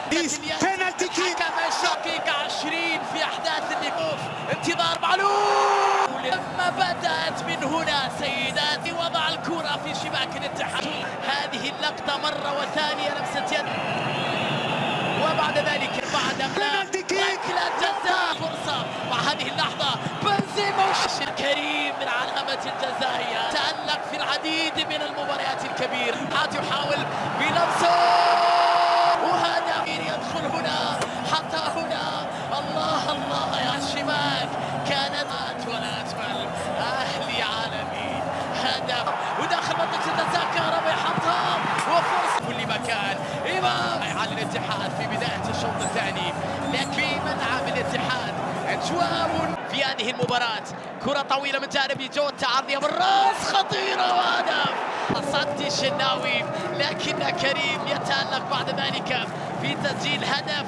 بينالتي كيك. حكم الشقيق 20 في احداث النقوف. انتظار معلول. لما بدات من هنا سيداتي وضع الكرة في شباك الاتحاد. هذه اللقطة مرة وثانية لمسة يد. وبعد ذلك بعد ركلة جزاء فرصة مع هذه اللحظة بنزيما كريم من علامة الجزاء تألق في العديد من المباريات الكبيرة. يحاول بنفسه وهذا يدخل هنا حتى هنا. الله الله يا الشباك كانت ولا أجمل. أهلي عالمي هدف وداخل منطقة الجزاء كهرباء حطها وفرصة كل مكان. إمام على الاتحاد في بداية الشوط الثاني لكن في منعم الاتحاد أجواب في هذه المباراة. كرة طويلة من جانب جوتا عرضية بالراس خطيرة وهدف صد الشناوي لكن كريم يتألق بعد ذلك في تسجيل هدف.